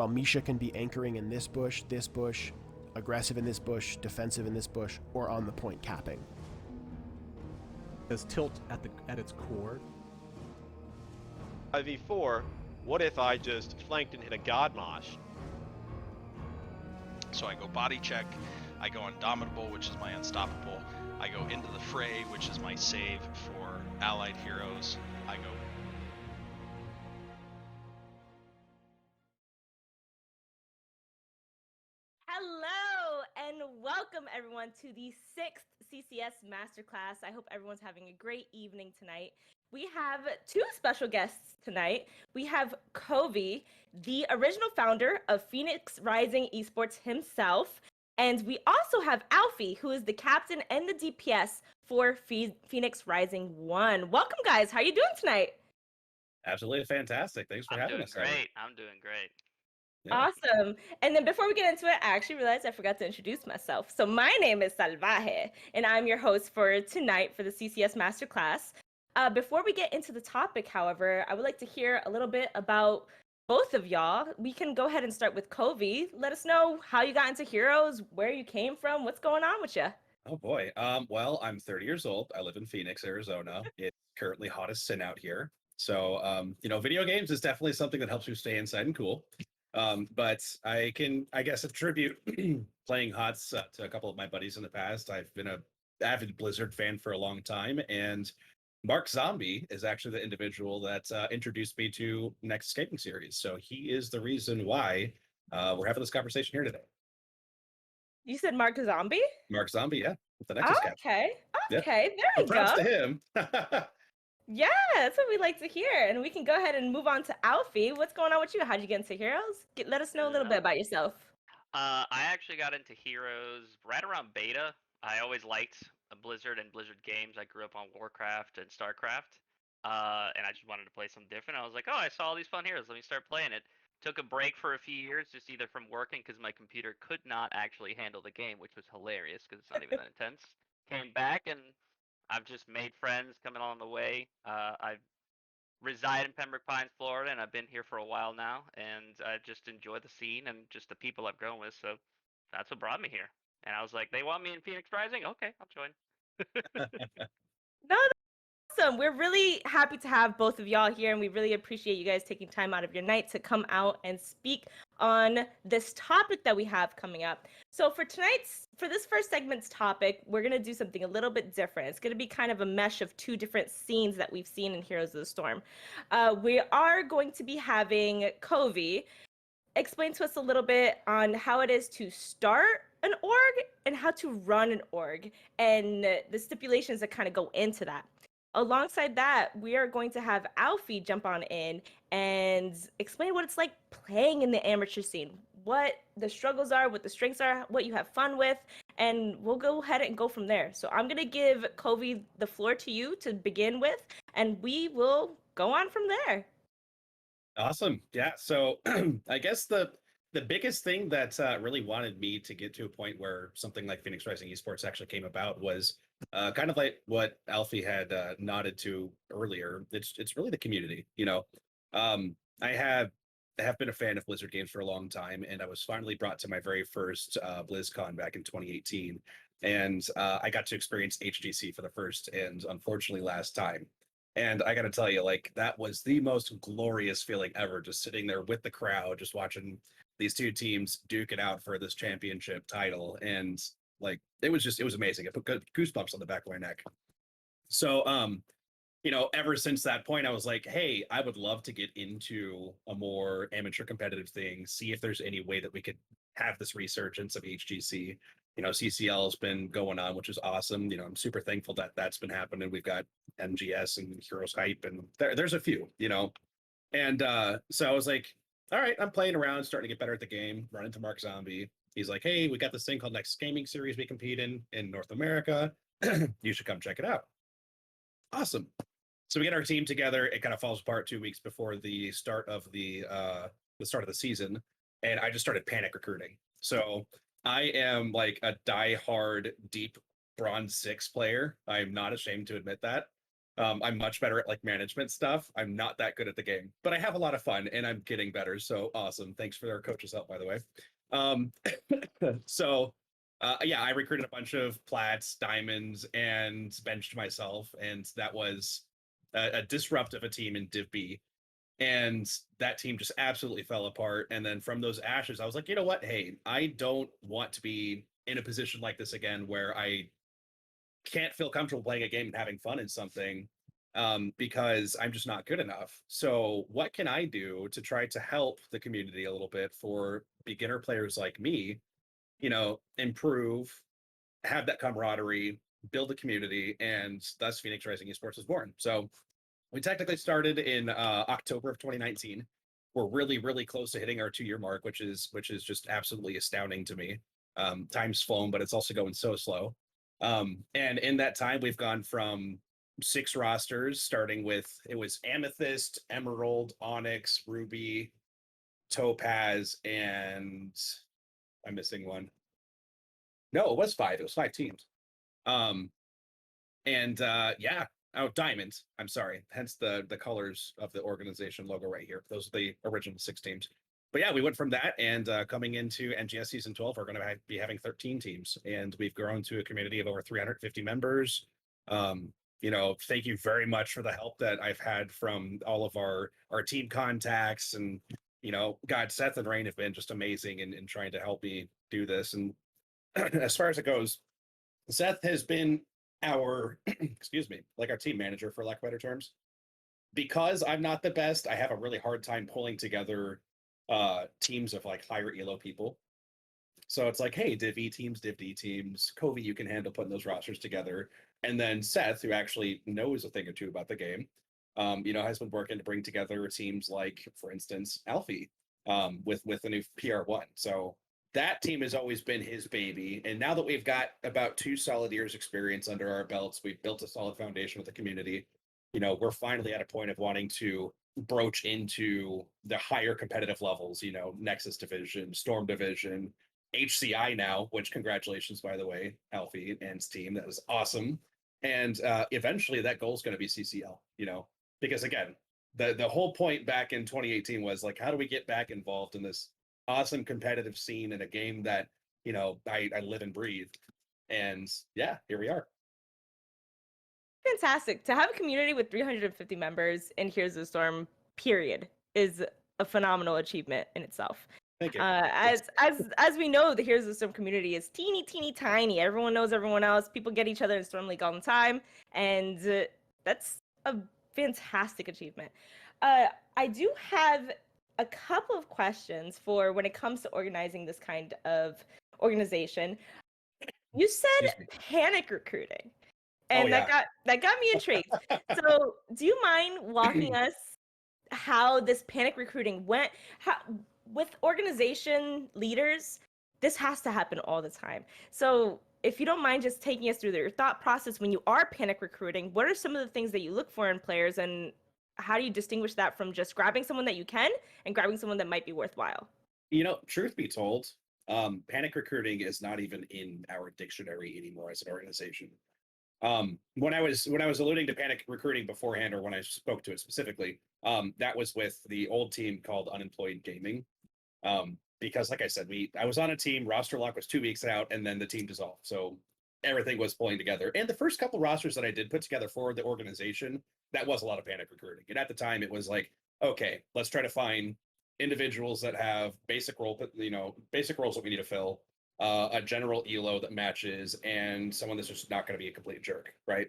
while Misha can be anchoring in this bush, aggressive in this bush, defensive in this bush, or on the point capping. Does tilt at its core? 5v4, what if I just flanked and hit a God Mosh? So I go body check, I go indomitable, which is my unstoppable, I go into the fray, which is my save for allied heroes, I go... Hello and welcome everyone to the 6th CCS Masterclass. I hope everyone's having a great evening tonight. We have two special guests tonight. We have Covy, the original founder of Phoenix Rising eSports himself. And we also have Alfie, who is the captain and the DPS for Phoenix Rising 1. Welcome, guys. How are you doing tonight? Absolutely fantastic. Thanks for having us. I'm doing great. Yeah. Awesome. And then before we get into it, I actually realized I forgot to introduce myself. So my name is Salvaje, and I'm your host for tonight for the CCS Masterclass. Before we get into the topic, however, I would like to hear a little bit about both of y'all. We can go ahead and start with Covy. Let us know how you got into Heroes, where you came from, what's going on with you. Oh boy. Well, I'm 30 years old. I live in Phoenix, Arizona. It's currently hot as sin out here. So, video games is definitely something that helps you stay inside and cool. But I can, I guess, attribute playing HOTS to a couple of my buddies in the past. I've been an avid Blizzard fan for a long time, and Mark Zombie is actually the individual that introduced me to Next Gaming Series. So he is the reason why we're having this conversation here today. You said Mark Zombie? Mark Zombie, yeah. With the Nexus Cap. Okay, Yeah. there we go. Props to him. Yeah, that's what we like to hear. And we can go ahead and move on to Alfie. What's going on with you? How'd you get into Heroes? Let us know a little bit about yourself. I actually got into Heroes right around beta. I always liked Blizzard and Blizzard games. I grew up on Warcraft and Starcraft. And I just wanted to play something different. I was like, oh, I saw all these fun heroes. Let me start playing it. Took a break for a few years, just either from working because my computer could not actually handle the game, which was hilarious because it's not even that intense. Came back and I've just made friends coming along the way. I reside in Pembroke Pines, Florida, and I've been here for a while now. And I just enjoy the scene and just the people I've grown with. So that's what brought me here. And I was like, they want me in Phoenix Rising? Okay, I'll join. No, that's awesome. We're really happy to have both of y'all here, and we really appreciate you guys taking time out of your night to come out and speak on this topic that we have coming up. So for this first segment's topic, we're going to do something a little bit different. It's going to be kind of a mesh of two different scenes that we've seen in Heroes of the Storm. We are going to be having Covy explain to us a little bit on how it is to start an org and how to run an org and the stipulations that kind of go into that. Alongside that, we are going to have Alfie jump on in and explain what it's like playing in the amateur scene, what the struggles are, what the strengths are, what you have fun with, and we'll go ahead and go from there. So I'm going to give Covy the floor to you to begin with, and we will go on from there. Awesome. Yeah. So I guess the biggest thing that really wanted me to get to a point where something like Phoenix Rising Esports actually came about was kind of like what Alfie had nodded to earlier. It's really the community. I have been a fan of Blizzard games for a long time, and I was finally brought to my very first BlizzCon back in 2018, and I got to experience HGC for the first and unfortunately last time. And I got to tell you, like, that was the most glorious feeling ever, just sitting there with the crowd, just watching these two teams duke it out for this championship title. And like, it was amazing. It put goosebumps on the back of my neck. So, ever since that point, I was like, hey, I would love to get into a more amateur competitive thing, see if there's any way that we could have this resurgence of HGC. CCL has been going on, which is awesome. I'm super thankful that that's been happening. We've got MGS and Heroes Hype, and there's a few, And so I was like, all right, I'm playing around, starting to get better at the game, run into Mark Zombie. He's like, hey, we got this thing called Next Gaming Series we compete in North America. You should come check it out. Awesome. So we get our team together. It kind of falls apart 2 weeks before the start of the season, and I just started panic recruiting. So I am like a diehard deep bronze 6 player. I'm not ashamed to admit that. I'm much better at like management stuff. I'm not that good at the game, but I have a lot of fun and I'm getting better. So awesome. Thanks for our coach's help, by the way. Um, yeah, I recruited a bunch of plats, diamonds, and benched myself. And that was a disrupt of a team in Div B. And that team just absolutely fell apart. And then from those ashes, I was like, you know what? Hey, I don't want to be in a position like this again where I can't feel comfortable playing a game and having fun in something because I'm just not good enough. So what can I do to try to help the community a little bit for beginner players like me, improve, have that camaraderie, build a community, and thus Phoenix Rising Esports was born. So we technically started in October of 2019. We're really, really close to hitting our 2-year mark, which is just absolutely astounding to me. Time's flown, but it's also going so slow. And in that time, we've gone from 6 rosters, starting with it was Amethyst, Emerald, Onyx, Ruby, Topaz, and I'm missing one. No, it was 5. It was 5 teams. Yeah, Diamond. I'm sorry. Hence the colors of the organization logo right here. Those are the original 6 teams. But yeah, we went from that, and coming into NGS season 12, we're going to be having 13 teams, and we've grown to a community of over 350 members. Thank you very much for the help that I've had from all of our team contacts, and God, Seth and Rain have been just amazing in trying to help me do this. And as far as it goes, Seth has been our excuse me, like our team manager, for lack of better terms. Because I'm not the best, I have a really hard time pulling together teams of like higher elo people. So it's like, hey, Div E teams, Div D teams, Covy, you can handle putting those rosters together. And then Seth, who actually knows a thing or two about the game, has been working to bring together teams like, for instance, Alfie, with the new PR1. So that team has always been his baby. And now that we've got about 2 solid years experience under our belts, we've built a solid foundation with the community. We're finally at a point of wanting to broach into the higher competitive levels, Nexus Division, Storm Division, HCI now, which congratulations, by the way, Alfie and his team. That was awesome. And eventually that goal is going to be CCL, because again, the whole point back in 2018 was like, how do we get back involved in this awesome competitive scene in a game that, I live and breathe. And yeah, here we are. Fantastic. To have a community with 350 members in Heroes of the Storm, period, is a phenomenal achievement in itself. Thank you. As we know, the Heroes of the Storm community is teeny tiny. Everyone knows everyone else. People get each other in Storm League all the time, and that's a fantastic achievement. I do have a couple of questions for when it comes to organizing this kind of organization. You said panic recruiting, and that got me intrigued. So, do you mind walking us how this panic recruiting went? How, with organization leaders, this has to happen all the time. So, if you don't mind just taking us through your thought process when you are panic recruiting, what are some of the things that you look for in players, and how do you distinguish that from just grabbing someone that you can and grabbing someone that might be worthwhile? Truth be told, panic recruiting is not even in our dictionary anymore as an organization. When I was alluding to panic recruiting beforehand, or when I spoke to it specifically, that was with the old team called Unemployed Gaming. Because like I said, I was on a team, roster lock was 2 weeks out, and then the team dissolved. So everything was pulling together. And the first couple rosters that I did put together for the organization, that was a lot of panic recruiting. And at the time it was like, okay, let's try to find individuals that have basic roles that we need to fill, a general elo that matches, and someone that's just not going to be a complete jerk, right?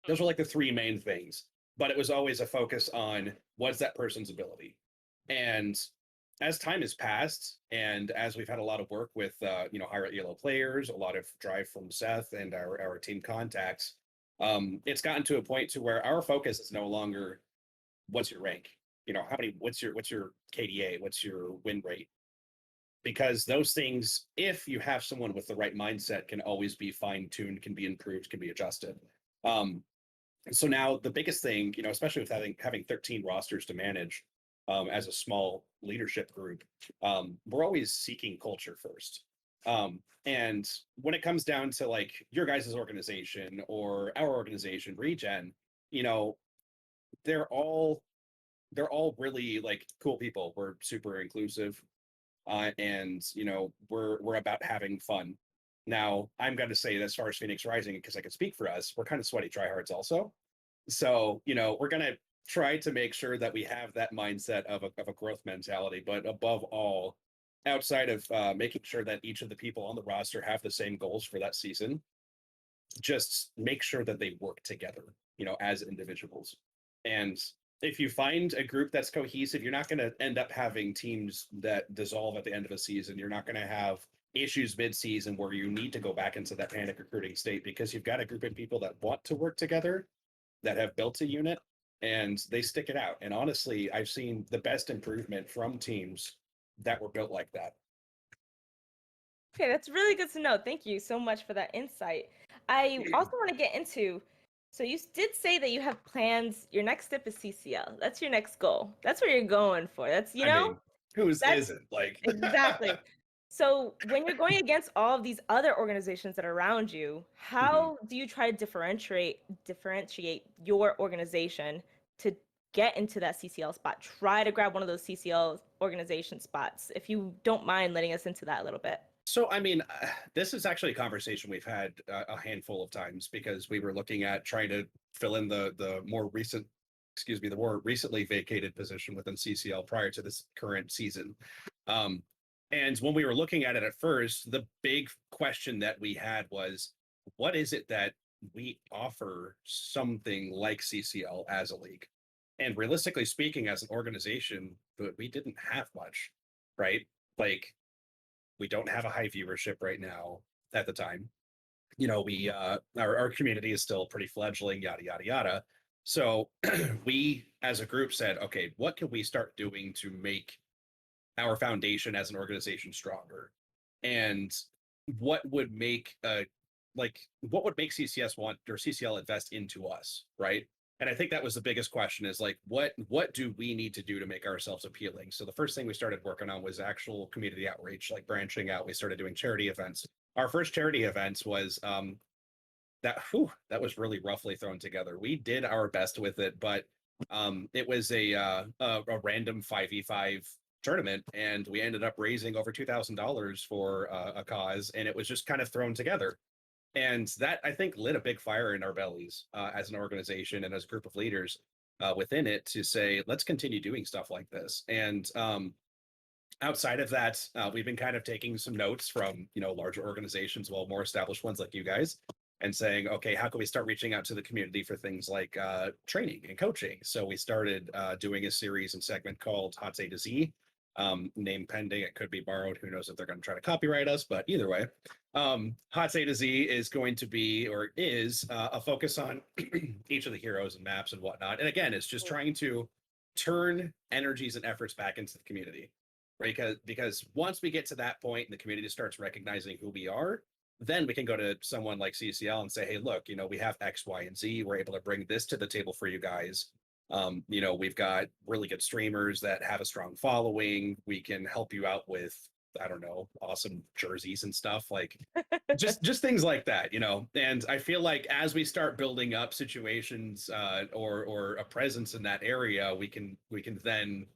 Those are like the 3 main things. But it was always a focus on what's that person's ability. And as time has passed, and as we've had a lot of work with higher elo players, a lot of drive from Seth and our team contacts, it's gotten to a point to where our focus is no longer what's your rank, what's your KDA, what's your win rate, because those things, if you have someone with the right mindset, can always be fine-tuned, can be improved, can be adjusted. So now the biggest thing, especially with having 13 rosters to manage, as a small leadership group, we're always seeking culture first. And when it comes down to like your guys' organization or our organization, Regen, you know, they're all really like cool people. We're super inclusive, and we're about having fun. Now, I'm going to say that as far as Phoenix Rising, because I can speak for us, we're kind of sweaty tryhards also. So, we're going to try to make sure that we have that mindset of a growth mentality, but above all, outside of making sure that each of the people on the roster have the same goals for that season, just make sure that they work together, as individuals. And if you find a group that's cohesive, you're not going to end up having teams that dissolve at the end of a season. You're not going to have issues mid-season where you need to go back into that panic recruiting state, because you've got a group of people that want to work together, that have built a unit, and they stick it out. And honestly, I've seen the best improvement from teams that were built like that. Okay, that's really good to know. Thank you so much for that insight. I also want to get into, so you did say that you have plans. Your next step is CCL. That's your next goal. That's what you're going for. That's, I mean, whose that's isn't? Like, exactly. So when you're going against all of these other organizations that are around you, how do you try to differentiate your organization to get into that CCL spot? Try to grab one of those CCL organization spots. If you don't mind letting us into that a little bit. So, I mean, this is actually a conversation we've had a handful of times, because we were looking at trying to fill in the more recent, excuse me, the more recently vacated position within CCL prior to this current season. And when we were looking at it at first, the big question that we had was, what is it that we offer something like CCL as a league? And realistically speaking, as an organization, we didn't have much, right? Like, we don't have a high viewership right now at the time. We our community is still pretty fledgling, yada yada yada. So we as a group said, okay, what can we start doing to make our foundation as an organization stronger? And what would make what would make CCS want, or CCL invest into us, right? And I think that was the biggest question, is like, what do we need to do to make ourselves appealing? So the first thing we started working on was actual community outreach, like branching out. We started doing charity events. Our first charity event was that was really roughly thrown together. We did our best with it, but it was a random 5v5 tournament, and we ended up raising over $2,000 for a cause, and it was just kind of thrown together. And that, I think, lit a big fire in our bellies as an organization and as a group of leaders within it, to say, let's continue doing stuff like this. And outside of that, we've been kind of taking some notes from larger organizations, well, more established ones like you guys, and saying, okay, how can we start reaching out to the community for things like training and coaching? So we started doing a series and segment called Hot A to Z. Name pending, it could be borrowed. Who knows if they're going to try to copyright us, but either way, Hot A to Z is going to be, or is, a focus on each of the heroes and maps and whatnot. And again, it's just trying to turn energies and efforts back into the community, right? Because once we get to that point and the community starts recognizing who we are, then we can go to someone like CCL and say, hey, look, we have X, Y, and Z. We're able to bring this to the table for you guys. We've got really good streamers that have a strong following. We can help you out with, I don't know, awesome jerseys and stuff, like just things like that, And I feel like as we start building up situations or a presence in that area, we can then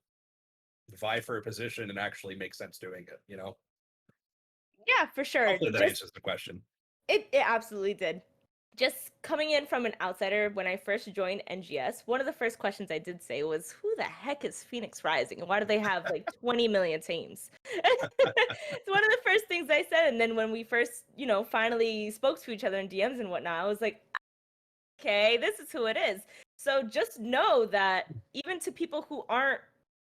vie for a position and actually make sense doing it, Yeah, for sure. Hopefully that answers the question. It absolutely did. Just coming in from an outsider, when I first joined NGS, one of the first questions I did say was, who the heck is Phoenix Rising? And why do they have like 20 million teams? It's one of the first things I said. And then when we first, finally spoke to each other in DMs and whatnot, I was like, okay, this is who it is. So just know that even to people who aren't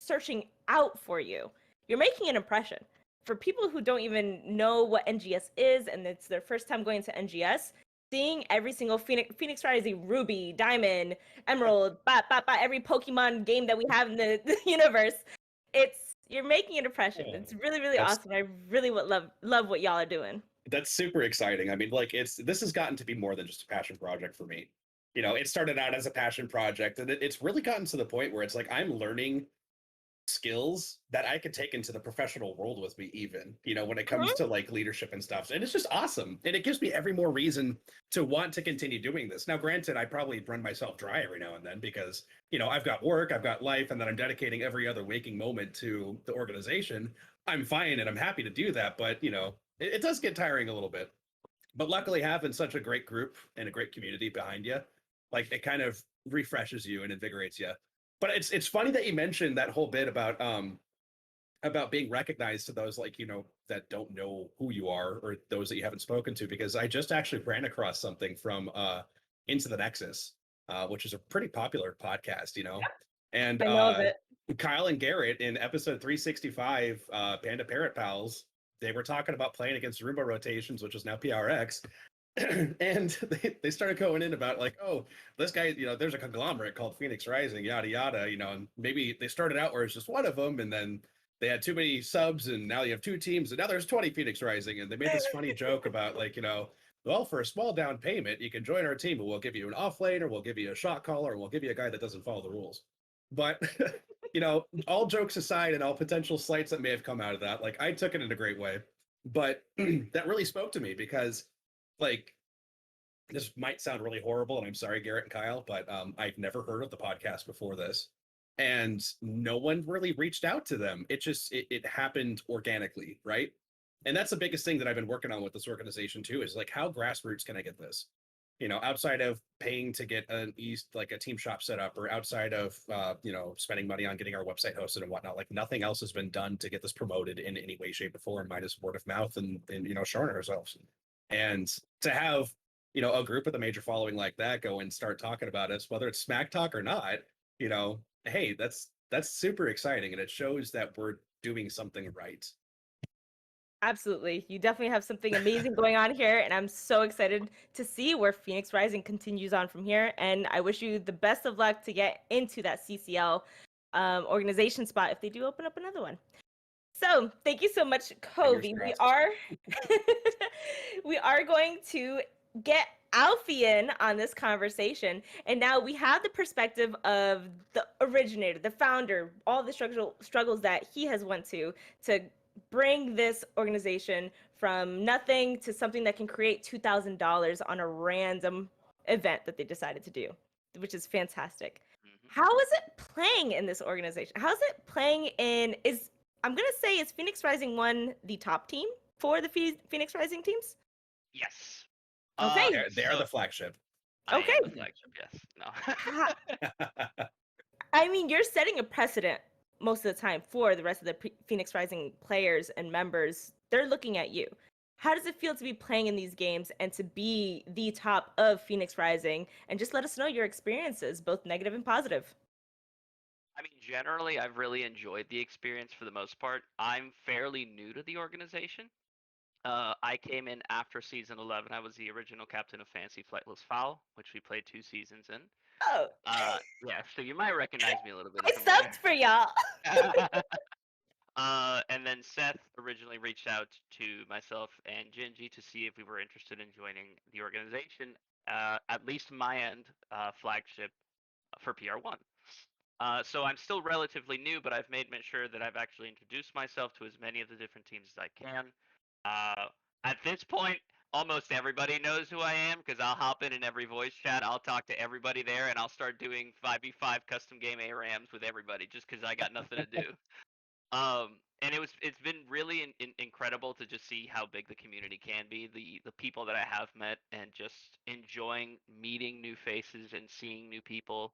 searching out for you, you're making an impression. For people who don't even know what NGS is and it's their first time going to NGS, seeing every single Phoenix Rising, Ruby, Diamond, Emerald, every Pokemon game that we have in the universe, you're making an impression. It's really, really awesome. I really would love what y'all are doing. That's super exciting. I mean, like, this has gotten to be more than just a passion project for me. It started out as a passion project, and it's really gotten to the point where it's like I'm learning skills that I could take into the professional world with me, even, when it comes Mhm. to like leadership and stuff. And it's just awesome. And it gives me every more reason to want to continue doing this. Now, granted, I probably run myself dry every now and then because, I've got work, I've got life, and then I'm dedicating every other waking moment to the organization. I'm fine and I'm happy to do that. But, it does get tiring a little bit. But luckily, having such a great group and a great community behind you, like it kind of refreshes you and invigorates you. But it's funny that you mentioned that whole bit about being recognized to those like that don't know who you are or those that you haven't spoken to, because I just actually ran across something from Into the Nexus, which is a pretty popular podcast, and I know of it. Kyle and Garrett in episode 365, Panda Parrot Pals, they were talking about playing against Roomba Rotations, which is now PRX. And they started going in about like, oh, this guy, there's a conglomerate called Phoenix Rising, yada yada, and maybe they started out where it's just one of them, and then they had too many subs, and now you have two teams, and now there's 20 Phoenix Rising, and they made this funny joke about like, well, for a small down payment, you can join our team, but we'll give you an off laner, we'll give you a shot caller, and we'll give you a guy that doesn't follow the rules. But all jokes aside, and all potential slights that may have come out of that, like I took it in a great way, but that really spoke to me because like this might sound really horrible, and I'm sorry, Garrett and Kyle, but I've never heard of the podcast before this, and no one really reached out to them. It happened organically, right? And that's the biggest thing that I've been working on with this organization too, is like, how grassroots can I get this? Outside of paying to get a team shop set up, or outside of spending money on getting our website hosted and whatnot, like nothing else has been done to get this promoted in any way, shape, or form, minus word of mouth and showing ourselves. And to have a group with a major following like that go and start talking about us, whether it's smack talk or not, hey, that's super exciting, and it shows that we're doing something right. Absolutely. You definitely have something amazing going on here, and I'm so excited to see where Phoenix Rising continues on from here. And I wish you the best of luck to get into that CCL organization spot if they do open up another one. So thank you so much, Covy. We are we are going to get Alfie in on this conversation, and now we have the perspective of the originator, the founder, all the struggles that he has went to bring this organization from nothing to something that can create $2,000 on a random event that they decided to do, which is fantastic. How is it playing in this organization? How's it playing in I'm going to say, is Phoenix Rising 1 the top team for the Phoenix Rising teams? Yes. Okay. They're the flagship. I Okay. am the flagship, yes. No. I mean, you're setting a precedent most of the time for the rest of the Phoenix Rising players and members. They're looking at you. How does it feel to be playing in these games and to be the top of Phoenix Rising? And just let us know your experiences, both negative and positive. I mean, generally, I've really enjoyed the experience for the most part. I'm fairly new to the organization. I came in after season 11. I was the original captain of Fantasy Flightless Foul, which we played 2 seasons in. Oh, Yeah, so you might recognize me a little bit. I If I'm there. subbed for y'all. And then Seth originally reached out to myself and Gingy to see if we were interested in joining the organization, at least my end, flagship for PR1. So I'm still relatively new, but I've made sure that I've actually introduced myself to as many of the different teams as I can. At this point, almost everybody knows who I am because I'll hop in every voice chat. I'll talk to everybody there, and I'll start doing 5v5 custom game ARAMs with everybody just because I got nothing to do. And it's been really incredible to just see how big the community can be, the people that I have met, and just enjoying meeting new faces and seeing new people.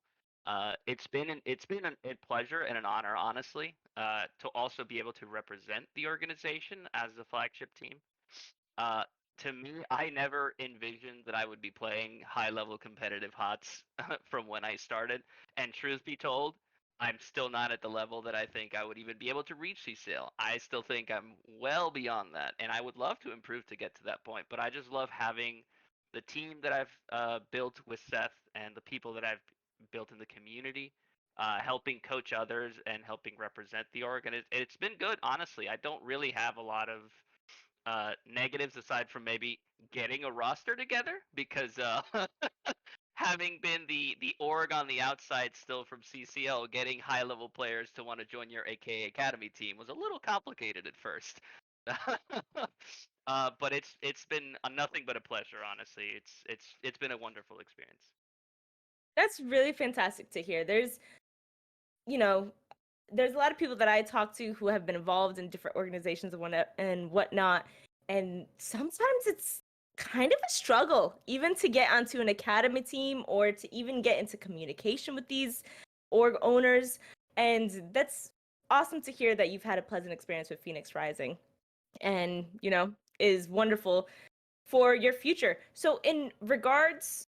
It's been a pleasure and an honor, honestly, to also be able to represent the organization as the flagship team. Uh, to me, I never envisioned that I would be playing high-level competitive HOTS from when I started. And truth be told, I'm still not at the level that I think I would even be able to reach CCL. I still think I'm well beyond that, and I would love to improve to get to that point. But I just love having the team that I've built with Seth and the people that I've built in the community, helping coach others and helping represent the org. And it's been good, honestly. I don't really have a lot of negatives aside from maybe getting a roster together because having been the org on the outside still from CCL, getting high level players to want to join your AKA Academy team was a little complicated at first. But it's been nothing but a pleasure, honestly. It's been a wonderful experience. That's really fantastic to hear. You know, there's a lot of people that I talk to who have been involved in different organizations and whatnot, and sometimes it's kind of a struggle even to get onto an academy team or to even get into communication with these org owners. And that's awesome to hear that you've had a pleasant experience with Phoenix Rising, and is wonderful for your future. So, in regards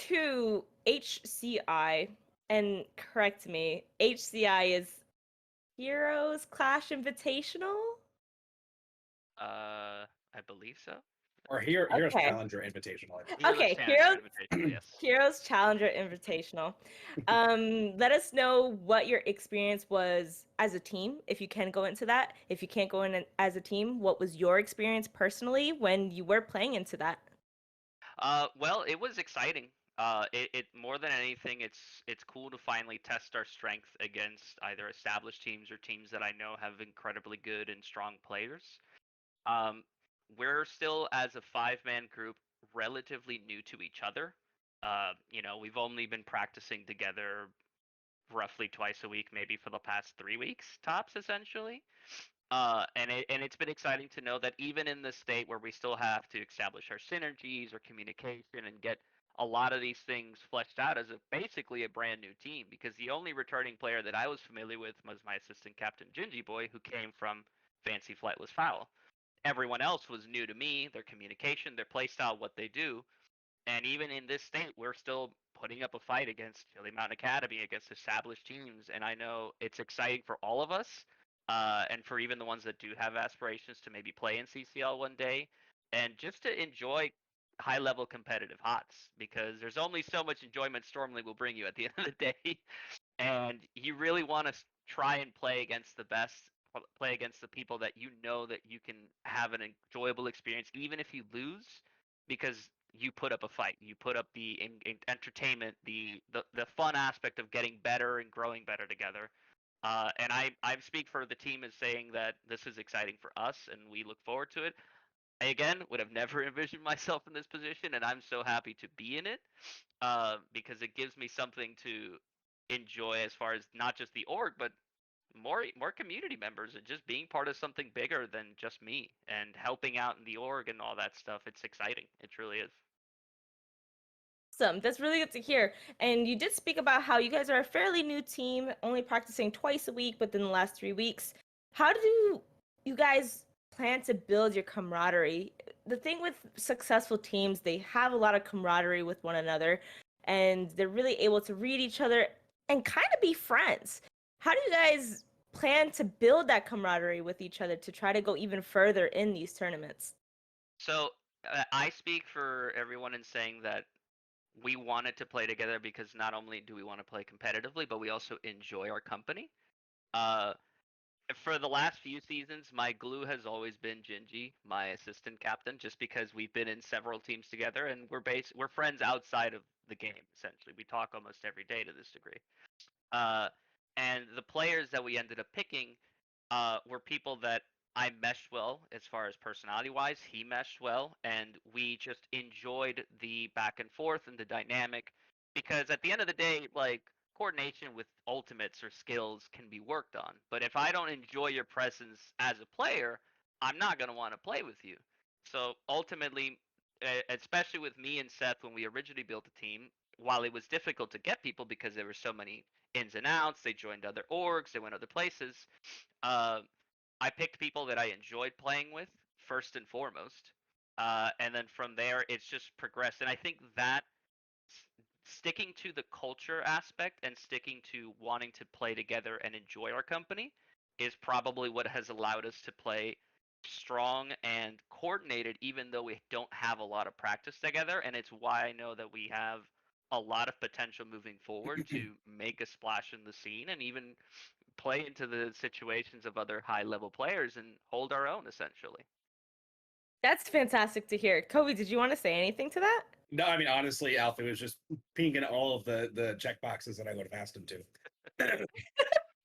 to HCI, and correct me, HCI is Heroes Clash Invitational? I believe so. Or Heroes Okay. Challenger Invitational. I believe. Heroes Okay, Challenger Invitational, yes. Heroes Challenger Invitational. Let us know what your experience was as a team, if you can go into that. If you can't go in as a team, what was your experience personally when you were playing into that? Well, it was exciting. It more than anything, it's cool to finally test our strength against either established teams or teams that I know have incredibly good and strong players. Um, we're still, as a five-man group, relatively new to each other. We've only been practicing together roughly twice a week, maybe for the past 3 weeks tops, essentially. And it's been exciting to know that even in this state where we still have to establish our synergies or communication and get a lot of these things fleshed out as basically a brand new team, because the only returning player that I was familiar with was my assistant captain Gingy Boy, who came from Fancy Flightless Foul. Everyone else was new to me, their communication, their playstyle, what they do. And even in this state, we're still putting up a fight against Chili Mountain Academy, against established teams. And I know it's exciting for all of us, and for even the ones that do have aspirations to maybe play in CCL one day, and just to enjoy high level competitive HOTS, because there's only so much enjoyment Stormling will bring you at the end of the day. And you really want to try and play against the best, play against the people that you know that you can have an enjoyable experience, even if you lose, because you put up a fight, you put up the entertainment, the fun aspect of getting better and growing better together. And I speak for the team as saying that this is exciting for us, and we look forward to it. I, again, would have never envisioned myself in this position, and I'm so happy to be in it, because it gives me something to enjoy as far as not just the org, but more community members and just being part of something bigger than just me and helping out in the org and all that stuff. It's exciting. It truly is. Awesome. That's really good to hear. And you did speak about how you guys are a fairly new team, only practicing twice a week within the last 3 weeks. How do you guys plan to build your camaraderie? The thing with successful teams, they have a lot of camaraderie with one another, and they're really able to read each other and kind of be friends. How do you guys plan to build that camaraderie with each other to try to go even further in these tournaments? So I speak for everyone in saying that we wanted to play together because not only do we want to play competitively, but we also enjoy our company. Uh, for the last few seasons, my glue has always been Gingy, my assistant captain, just because we've been in several teams together and we're friends outside of the game. Essentially, we talk almost every day to this degree. Uh, and the players that we ended up picking were people that I meshed well as far as personality wise. He meshed well, and we just enjoyed the back and forth and the dynamic. Because at the end of the day, like, coordination with ultimates or skills can be worked on. But if I don't enjoy your presence as a player, I'm not going to want to play with you. So ultimately, especially with me and Seth when we originally built the team, while it was difficult to get people because there were so many ins and outs, they joined other orgs, they went other places. Uh, I picked people that I enjoyed playing with first and foremost, and then from there it's just progressed. And I think that sticking to the culture aspect and sticking to wanting to play together and enjoy our company is probably what has allowed us to play strong and coordinated, even though we don't have a lot of practice together. And it's why I know that we have a lot of potential moving forward to make a splash in the scene and even play into the situations of other high level players and hold our own essentially. That's fantastic to hear. Covey, did you want to say anything to that? No, I mean honestly, Alfie was just pinging all of the check boxes that I would have asked him to.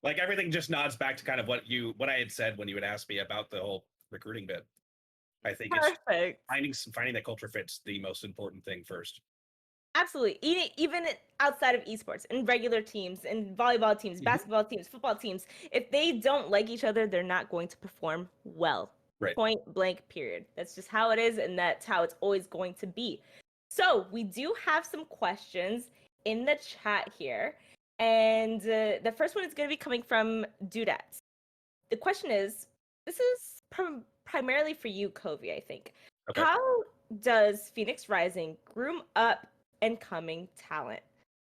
Like everything just nods back to kind of what I had said when you had asked me about the whole recruiting bit. I think it's Perfect. finding that culture fit's the most important thing first. Absolutely. Even outside of esports, in regular teams, in volleyball teams, basketball teams, football teams, if they don't like each other, they're not going to perform well. Right. Point blank, period. That's just how it is, and that's how it's always going to be. So, we do have some questions in the chat here. And the first one is going to be coming from Dudettes. The question is, this is primarily for you, Covey, I think. Okay. How does Phoenix Rising groom up incoming talent?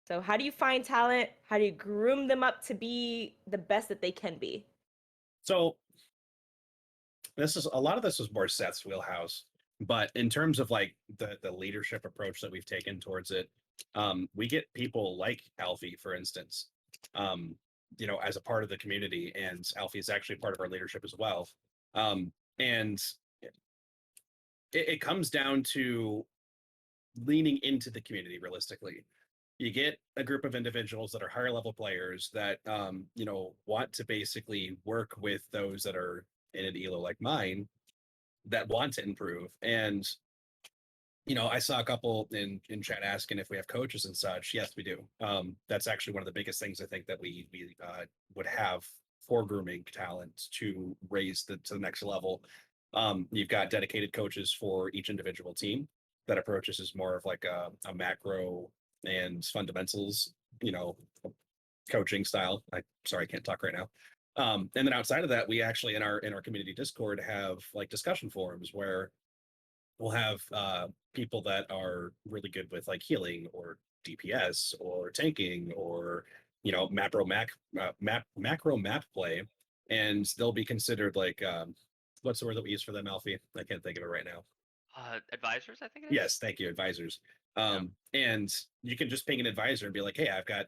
So how do you find talent? How do you groom them up to be the best that they can be? So a lot of this is more Seth's wheelhouse, but in terms of like the leadership approach that we've taken towards it, we get people like Alfie, for instance, as a part of the community, and Alfie is actually part of our leadership as well. And it comes down to leaning into the community realistically. You get a group of individuals that are higher level players that want to basically work with those that are in an elo like mine that want to improve. And I saw a couple in chat asking if we have coaches and such. Yes, we do. That's actually one of the biggest things I think that we would have for grooming talent to raise to the next level. You've got dedicated coaches for each individual team. That approaches is more of like a macro and fundamentals, coaching style. Sorry, I can't talk right now. And then outside of that, we actually in our community Discord have like discussion forums where we'll have people that are really good with like healing or DPS or tanking or macro map play, and they'll be considered like what's the word that we use for them, Alfie? I can't think of it right now. Advisors, I think it is. Yes, thank you, advisors. And you can just ping an advisor and be like, hey, I've got a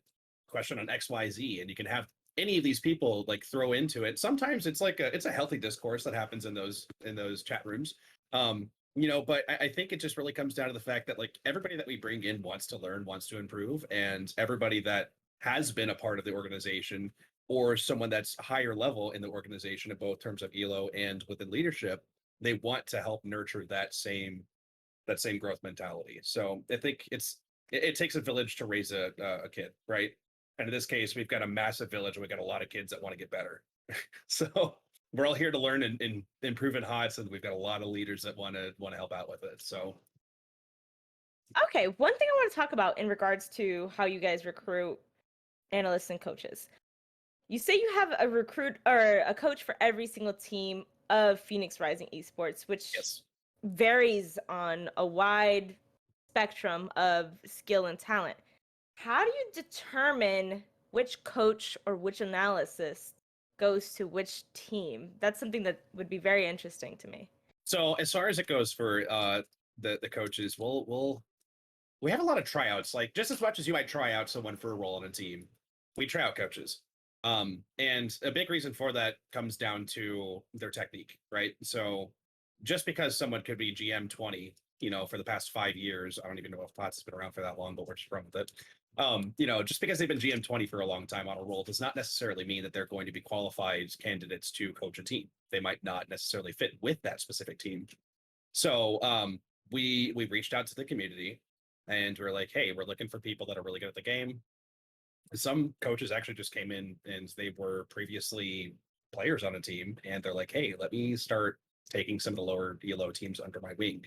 question on XYZ, and you can have any of these people like throw into it. Sometimes it's like it's a healthy discourse that happens in those chat rooms. But I think it just really comes down to the fact that like everybody that we bring in wants to learn, wants to improve, and everybody that has been a part of the organization or someone that's higher level in the organization in both terms of elo and within leadership, they want to help nurture that same growth mentality. So I think it takes a village to raise a kid, right? And in this case, we've got a massive village and we've got a lot of kids that want to get better. So we're all here to learn and improve in HOTS, and we've got a lot of leaders that want to help out with it. So okay, one thing I want to talk about in regards to how you guys recruit analysts and coaches. You say you have a recruit or a coach for every single team of Phoenix Rising Esports, which yes. varies on a wide spectrum of skill and talent. How do you determine which coach or which analysis goes to which team? That's something that would be very interesting to me. So as far as it goes for the coaches, we have a lot of tryouts. Like just as much as you might try out someone for a role on a team, we try out coaches. And a big reason for that comes down to their technique, right? So just because someone could be GM 20, for the past 5 years, I don't even know if POTS has been around for that long, but we're just run with it. Just because they've been GM 20 for a long time on a role does not necessarily mean that they're going to be qualified candidates to coach a team. They might not necessarily fit with that specific team. So we reached out to the community and we're like, hey, we're looking for people that are really good at the game. Some coaches actually just came in and they were previously players on a team, and they're like, hey, let me start taking some of the lower elo teams under my wing.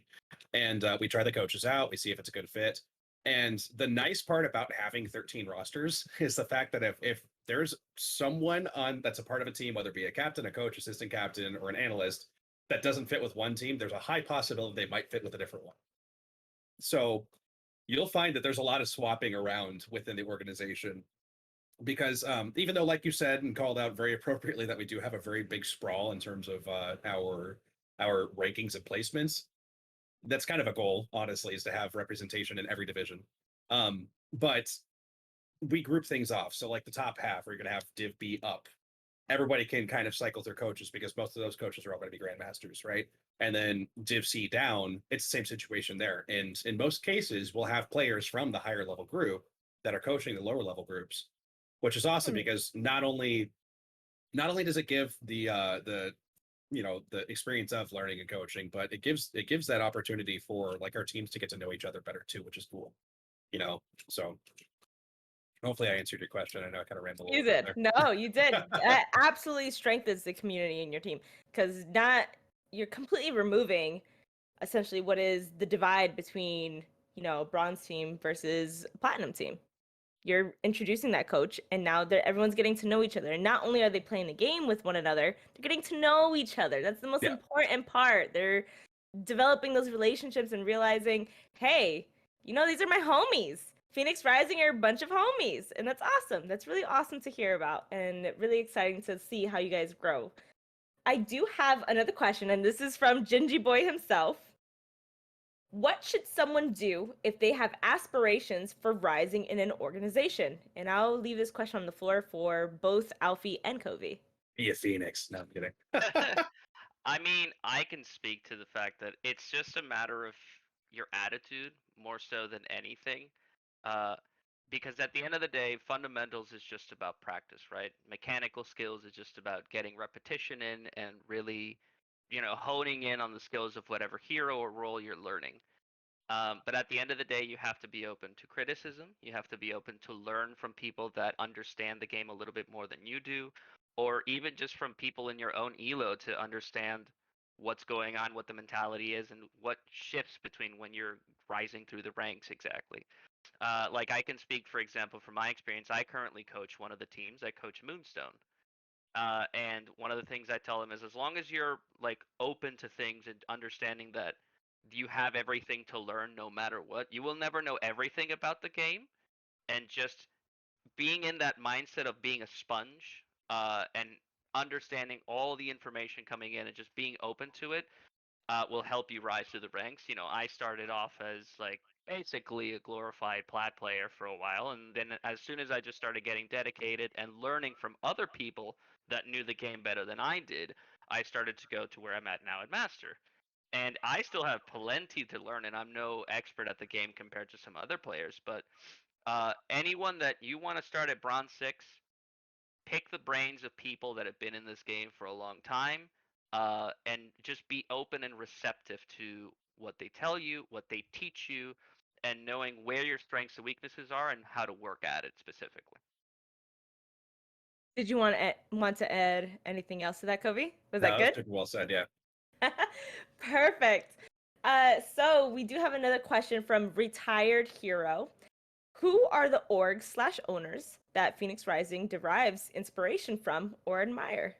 And we try the coaches out, we see if it's a good fit. And the nice part about having 13 rosters is the fact that if there's someone on that's a part of a team, whether it be a captain, a coach, assistant captain, or an analyst, that doesn't fit with one team, there's a high possibility they might fit with a different one. So you'll find that there's a lot of swapping around within the organization, because even though, like you said and called out very appropriately, that we do have a very big sprawl in terms of our rankings and placements, that's kind of a goal, honestly, is to have representation in every division. But we group things off. So like the top half, we're going to have Div B up. everybody can kind of cycle through coaches because most of those coaches are all going to be grandmasters, right? And then Div C down, it's the same situation there. And in most cases, we'll have players from the higher level group that are coaching the lower level groups, which is awesome because not only does it give the the experience of learning and coaching, but it gives that opportunity for like our teams to get to know each other better too, which is cool. So hopefully I answered your question. I know I kind of rambled a You little bit did. there. No, you did. That absolutely strengthens the community in your team because you're completely removing essentially what is the divide between, bronze team versus platinum team. You're introducing that coach, and now everyone's getting to know each other. And not only are they playing the game with one another, they're getting to know each other. That's the most Yeah. important part. They're developing those relationships and realizing, hey, these are my homies. Phoenix Rising are a bunch of homies, and that's awesome. That's really awesome to hear about, and really exciting to see how you guys grow. I do have another question, and this is from Gingy Boy himself. What should someone do if they have aspirations for rising in an organization? And I'll leave this question on the floor for both Alfie and Covey. Be a Phoenix. No, I'm kidding. I mean, I can speak to the fact that it's just a matter of your attitude more so than anything. Uh, because at the end of the day, fundamentals is just about practice, right? Mechanical skills is just about getting repetition in and really, honing in on the skills of whatever hero or role you're learning. But at the end of the day, you have to be open to criticism. You have to be open to learn from people that understand the game a little bit more than you do, or even just from people in your own elo to understand what's going on, what the mentality is, and what shifts between when you're rising through the ranks exactly. Like I can speak, for example, from my experience. I currently coach one of the teams. I coach Moonstone. And one of the things I tell them is as long as you're like open to things and understanding that you have everything to learn no matter what, you will never know everything about the game. And just being in that mindset of being a sponge and understanding all the information coming in and just being open to it will help you rise through the ranks. I started off as like basically a glorified plat player for a while, and then as soon as I just started getting dedicated and learning from other people that knew the game better than I did, I started to go to where I'm at now at Master. And I still have plenty to learn, and I'm no expert at the game compared to some other players. But anyone that you want to start at Bronze 6, pick the brains of people that have been in this game for a long time, and just be open and receptive to what they tell you, what they teach you, and knowing where your strengths and weaknesses are and how to work at it specifically. Did you want to add anything else to that, Covey? Was No, that that was good? super well said. Yeah. Perfect. So we do have another question from Retired Hero. Who are the org/owners that Phoenix Rising derives inspiration from or admire?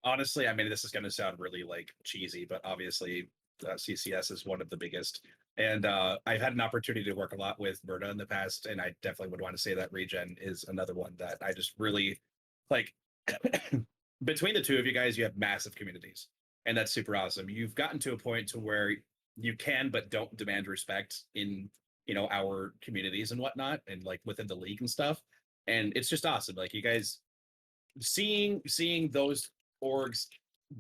Honestly, I mean, this is going to sound really like cheesy, but obviously CCS is one of the biggest. And I've had an opportunity to work a lot with Berta in the past, and I definitely would want to say that Regen is another one that I just really like. Between the two of you guys, you have massive communities, and that's super awesome. You've gotten to a point to where you can but don't demand respect in our communities and whatnot, and like within the league and stuff. And it's just awesome. Like you guys seeing those orgs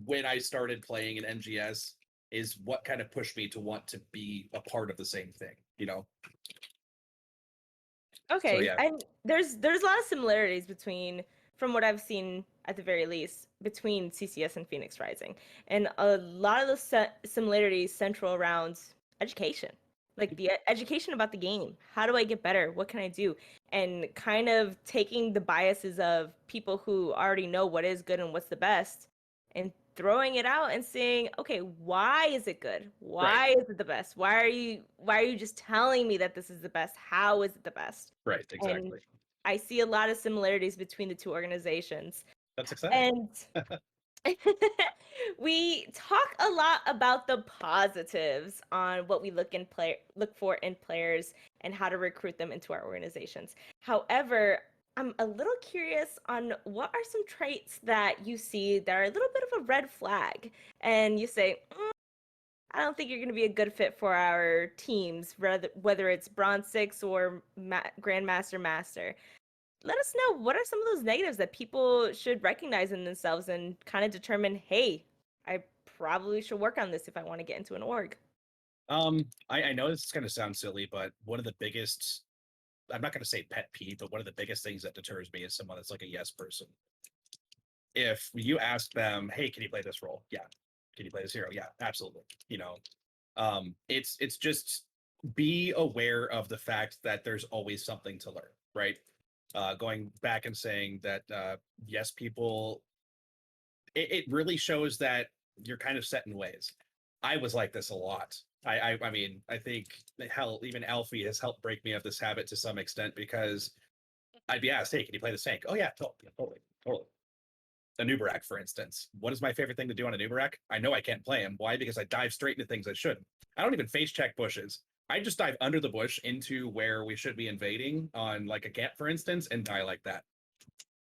when I started playing in NGS is what kind of pushed me to want to be a part of the same thing. So Okay, yeah, and there's a lot of similarities between, from what I've seen at the very least, between CCS and Phoenix Rising, and a lot of those similarities central around education, like the education about the game. How do I get better? What can I do? And kind of taking the biases of people who already know what is good and what's the best, and throwing it out and saying, okay, why is it good? right, Why is it the best? Why are you just telling me that this is the best? How is it the best? right, And exactly. I see a lot of similarities between the two organizations. That's exciting. And we talk a lot about the positives on what we look for in players and how to recruit them into our organizations. However, I'm a little curious on what are some traits that you see that are a little bit of a red flag, and you say, I don't think you're going to be a good fit for our teams, whether it's Bronze 6 or Grandmaster Master. let us know what are some of those negatives that people should recognize in themselves and kind of determine, hey, I probably should work on this if I want to get into an org. I know this is going to sound silly, but one of the biggest, I'm not going to say pet peeve, but one of the biggest things that deters me is someone that's like a yes person. If you ask them, hey, can you play this role? Yeah. Can you play this hero? Yeah, absolutely. It's just be aware of the fact that there's always something to learn, right? Going back and saying that yes, people, it really shows that you're kind of set in ways. I was like this a lot. I mean, I think hell, even Alfie has helped break me of this habit to some extent because I'd be asked, hey, can you play the Sank? Oh yeah, totally. A Nubarak, for instance. What is my favorite thing to do on a Nubarak? I know I can't play him. Why? Because I dive straight into things I shouldn't. I don't even face check bushes. I just dive under the bush into where we should be invading on like a camp, for instance, and die like that.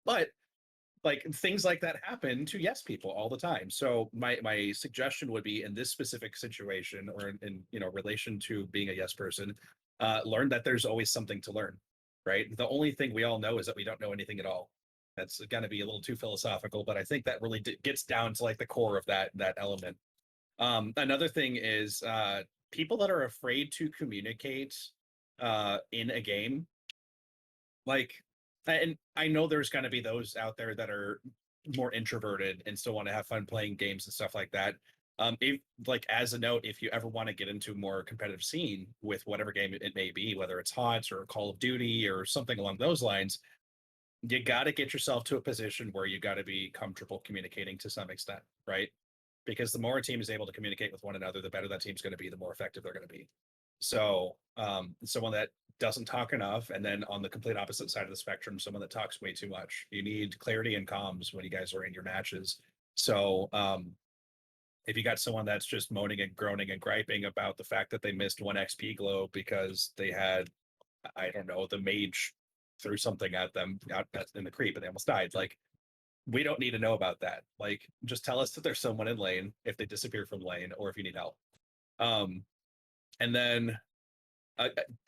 But like things like that happen to yes people all the time. So my suggestion would be in this specific situation or in relation to being a yes person, learn that there's always something to learn, right? The only thing we all know is that we don't know anything at all. That's going to be a little too philosophical, but I think that really gets down to like the core of that element. Another thing is people that are afraid to communicate in a game, like, and I know there's going to be those out there that are more introverted and still want to have fun playing games and stuff like that. If like as a note, if you ever want to get into a more competitive scene with whatever game it may be, whether it's HOTS or Call of Duty or something along those lines, you got to get yourself to a position where you got to be comfortable communicating to some extent, right? Because the more a team is able to communicate with one another, the better that team's going to be, the more effective they're going to be. So someone that doesn't talk enough, and then on the complete opposite side of the spectrum, someone that talks way too much. You need clarity and comms when you guys are in your matches. So if you got someone that's just moaning and groaning and griping about the fact that they missed one XP glow because they had, I don't know, the mage threw something at them out in the creep and they almost died. Like, we don't need to know about that. Like, just tell us that there's someone in lane if they disappear from lane or if you need help. And then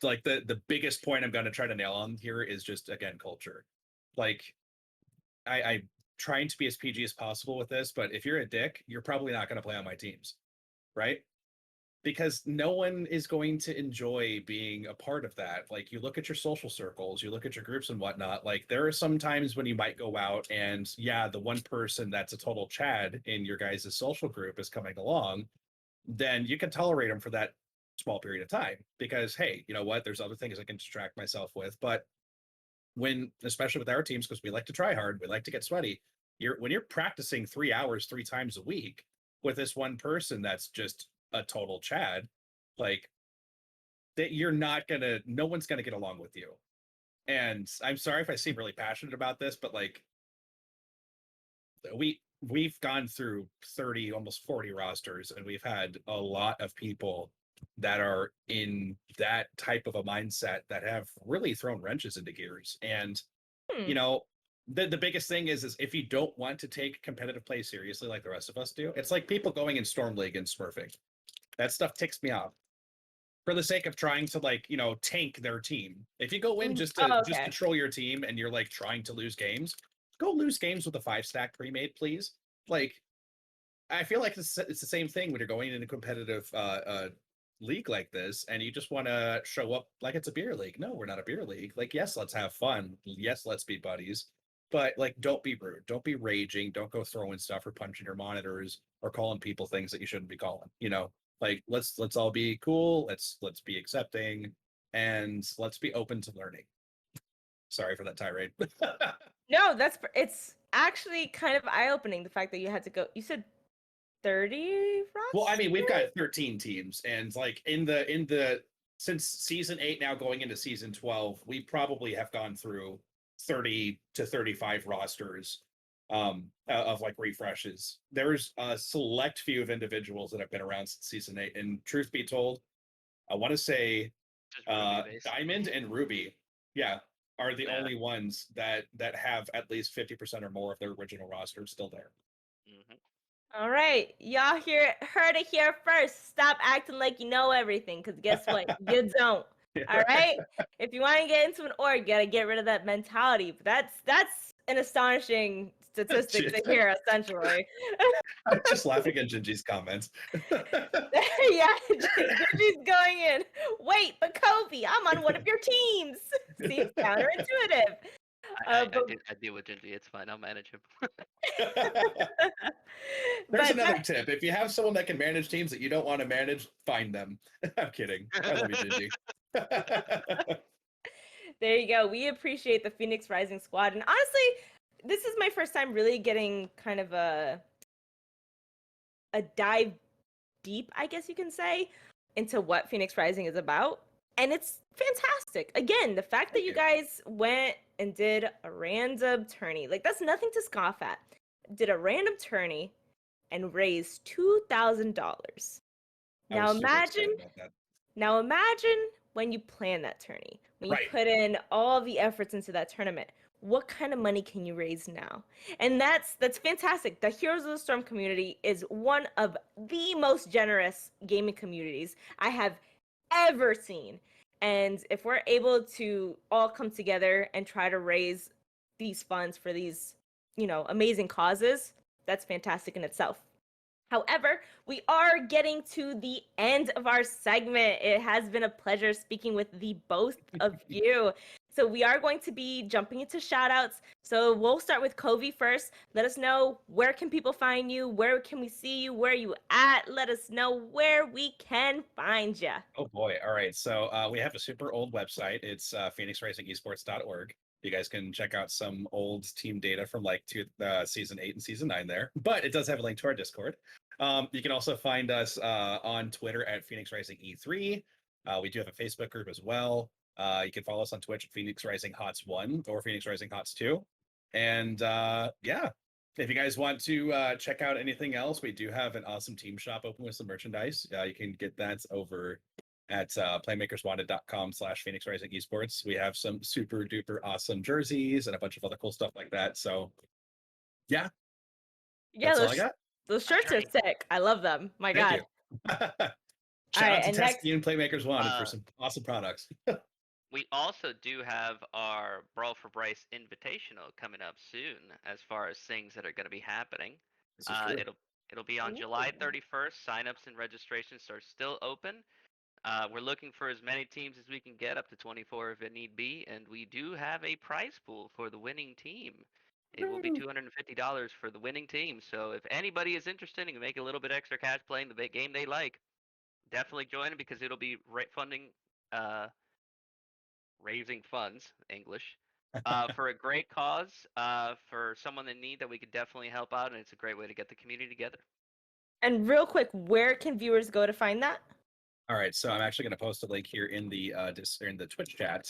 like the biggest point I'm going to try to nail on here is just, again, culture. Like, I'm trying to be as PG as possible with this, but if you're a dick, you're probably not going to play on my teams, right? Because no one is going to enjoy being a part of that. Like, you look at your social circles, you look at your groups and whatnot. Like, there are some times when you might go out and yeah, the one person that's a total Chad in your guys' social group is coming along, then you can tolerate them for that small period of time because, hey, you know what, there's other things I can distract myself with. But when, especially with our teams, because we like to try hard, we like to get sweaty, when you're practicing 3 hours 3 times a week with this one person that's just a total Chad, like, that you're not gonna, no one's gonna get along with you. And I'm sorry if I seem really passionate about this, but like, we've gone through 30, almost 40 rosters, and we've had a lot of people that are in that type of a mindset that have really thrown wrenches into gears. And you know, the biggest thing is if you don't want to take competitive play seriously like the rest of us do, it's like people going in Storm League and smurfing. That stuff ticks me off for the sake of trying to, like, tank their team. If you go in just to just control your team and you're like trying to lose games, go lose games with a 5-stack pre-made, please. Like, I feel like it's the same thing when you're going into competitive league like this and you just want to show up like it's a beer league. No, we're not a beer league. Like, yes, let's have fun. Yes, let's be buddies. But like, don't be rude. Don't be raging. Don't go throwing stuff or punching your monitors or calling people things that you shouldn't be calling. Like, let's all be cool. Let's be accepting, and let's be open to learning. Sorry for that tirade. No, it's actually kind of eye-opening, the fact that you had to go, you said 30 rosters? Well, I mean, we've got 13 teams, and like in the since season 8 now going into season 12, we probably have gone through 30 to 35 rosters of like refreshes. There's a select few of individuals that have been around since season 8, and truth be told, I want to say Diamond and Ruby, yeah, are the only ones that have at least 50% or more of their original roster still there. All right, y'all heard it here first. Stop acting like you know everything, because guess what? You don't. All right. If you want to get into an org, you gotta get rid of that mentality. But that's an astonishing statistic to hear, essentially. I'm just laughing at Gingy's comments. Yeah, Gingy's going in. Wait, but Covy, I'm on one of your teams. Seems counterintuitive. But I deal with Gingy. It's fine. I'll manage him. There's but another tip. If you have someone that can manage teams that you don't want to manage, find them. I'm kidding. I love you, Gingy. there you go. We appreciate the Phoenix Rising squad. And honestly, this is my first time really getting kind of a dive deep, I guess you can say, into what Phoenix Rising is about. And it's fantastic. Again, the fact that you guys went and did a random tourney, like that's nothing to scoff at. Did a random tourney and raised $2,000. Now imagine when you plan that tourney, when you put in all the efforts into that tournament. What kind of money can you raise now? And that's fantastic. The Heroes of the Storm community is one of the most generous gaming communities I have ever seen. And if we're able to all come together and try to raise these funds for these, amazing causes, that's fantastic in itself. However, we are getting to the end of our segment. It has been a pleasure speaking with the both of you. So we are going to be jumping into shout outs. So we'll start with Covy first. Let us know, where can people find you? Where can we see you? Where are you at? Let us know where we can find you. Oh boy. All right. So we have a super old website. It's phoenixracingesports.org. You guys can check out some old team data from like season 8 and season 9 there, but it does have a link to our Discord. You can also find us on Twitter at Phoenix Rising E3. We do have a Facebook group as well. You can follow us on Twitch at Phoenix Rising Hots 1 or Phoenix Rising Hots 2. And yeah, if you guys want to check out anything else, we do have an awesome team shop open with some merchandise. You can get that over at playmakerswanted.com/Phoenix Rising Esports. We have some super duper awesome jerseys and a bunch of other cool stuff like that. So yeah, that's all I got. Those shirts are sick. I love them. My Thank God. You. Shout out to Tesky and Playmakers Wanted for some awesome products. We also do have our Brawl for Bryce Invitational coming up soon, as far as things that are going to be happening. It'll be on July 31st. Signups and registrations are still open. We're looking for as many teams as we can get, up to 24 if it need be, and we do have a prize pool for the winning team. It will be $250 for the winning team. So if anybody is interested in making a little bit extra cash playing the game they like, definitely join it, because it'll be raising funds, English, for a great cause, for someone in need that we could definitely help out, and it's a great way to get the community together. And real quick, where can viewers go to find that? All right, so I'm actually going to post a link here in the Twitch chat.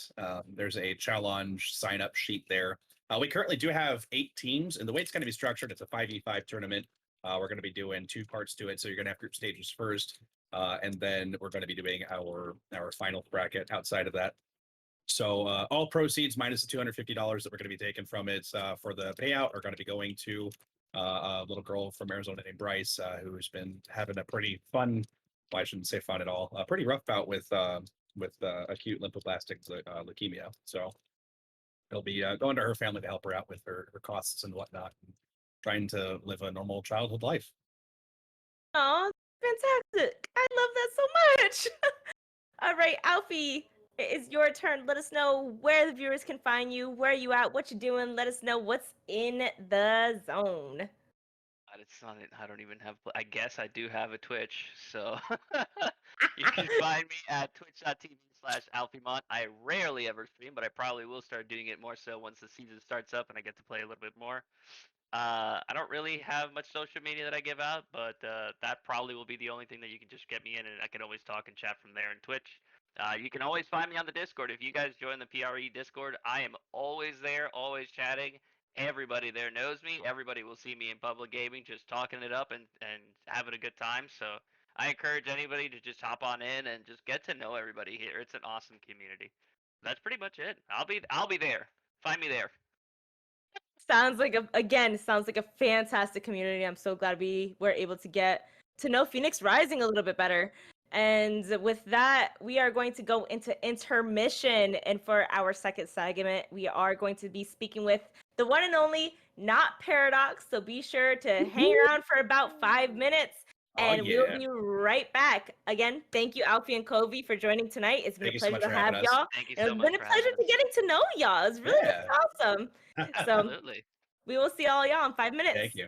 There's a challenge sign up sheet there. We currently do have 8 teams, and the way it's going to be structured, it's a 5v5 tournament. We're going to be doing 2 parts to it, so you're going to have group stages first, and then we're going to be doing our final bracket outside of that. So all proceeds minus the $250 that we're going to be taking from it for the payout are going to be going to a little girl from Arizona named Bryce, who's been having a pretty fun, well, I shouldn't say fun at all, a pretty rough bout with acute lymphoblastic leukemia. So it'll be going to her family to help her out with her costs and whatnot, and trying to live a normal childhood life. Oh, fantastic. I love that so much. All right, Alfie, it's your turn. Let us know where the viewers can find you, where you at, what you're doing. Let us know what's in the zone. It's not. I don't even have. I guess I do have a Twitch, so you can find me at twitch.tv/AlfieMont. I rarely ever stream, but I probably will start doing it more so once the season starts up and I get to play a little bit more. I don't really have much social media that I give out, but that probably will be the only thing that you can just get me in, and I can always talk and chat from there in Twitch. You can always find me on the Discord. If you guys join the PRE Discord, I am always there, always chatting. Everybody there knows me. Everybody will see me in public gaming, just talking it up and having a good time. So I encourage anybody to just hop on in and just get to know everybody here. It's an awesome community. That's pretty much it. I'll be there. Find me there. Sounds like a fantastic community. I'm so glad we were able to get to know Phoenix Rising a little bit better. And with that, we are going to go into intermission. And for our second segment, we are going to be speaking with the one and only Not Paradox. So be sure to hang around for about 5 minutes. Oh, And we will yeah. be right back. Again, thank you, Alfie and Covy, for joining tonight. It's been Thank a you so pleasure much to for have having us. y'all. Thank you And so it's much been a for pleasure having to us. getting to know y'all. It's really, Yeah. really awesome. So Absolutely. we will see all y'all in 5 minutes. Thank you.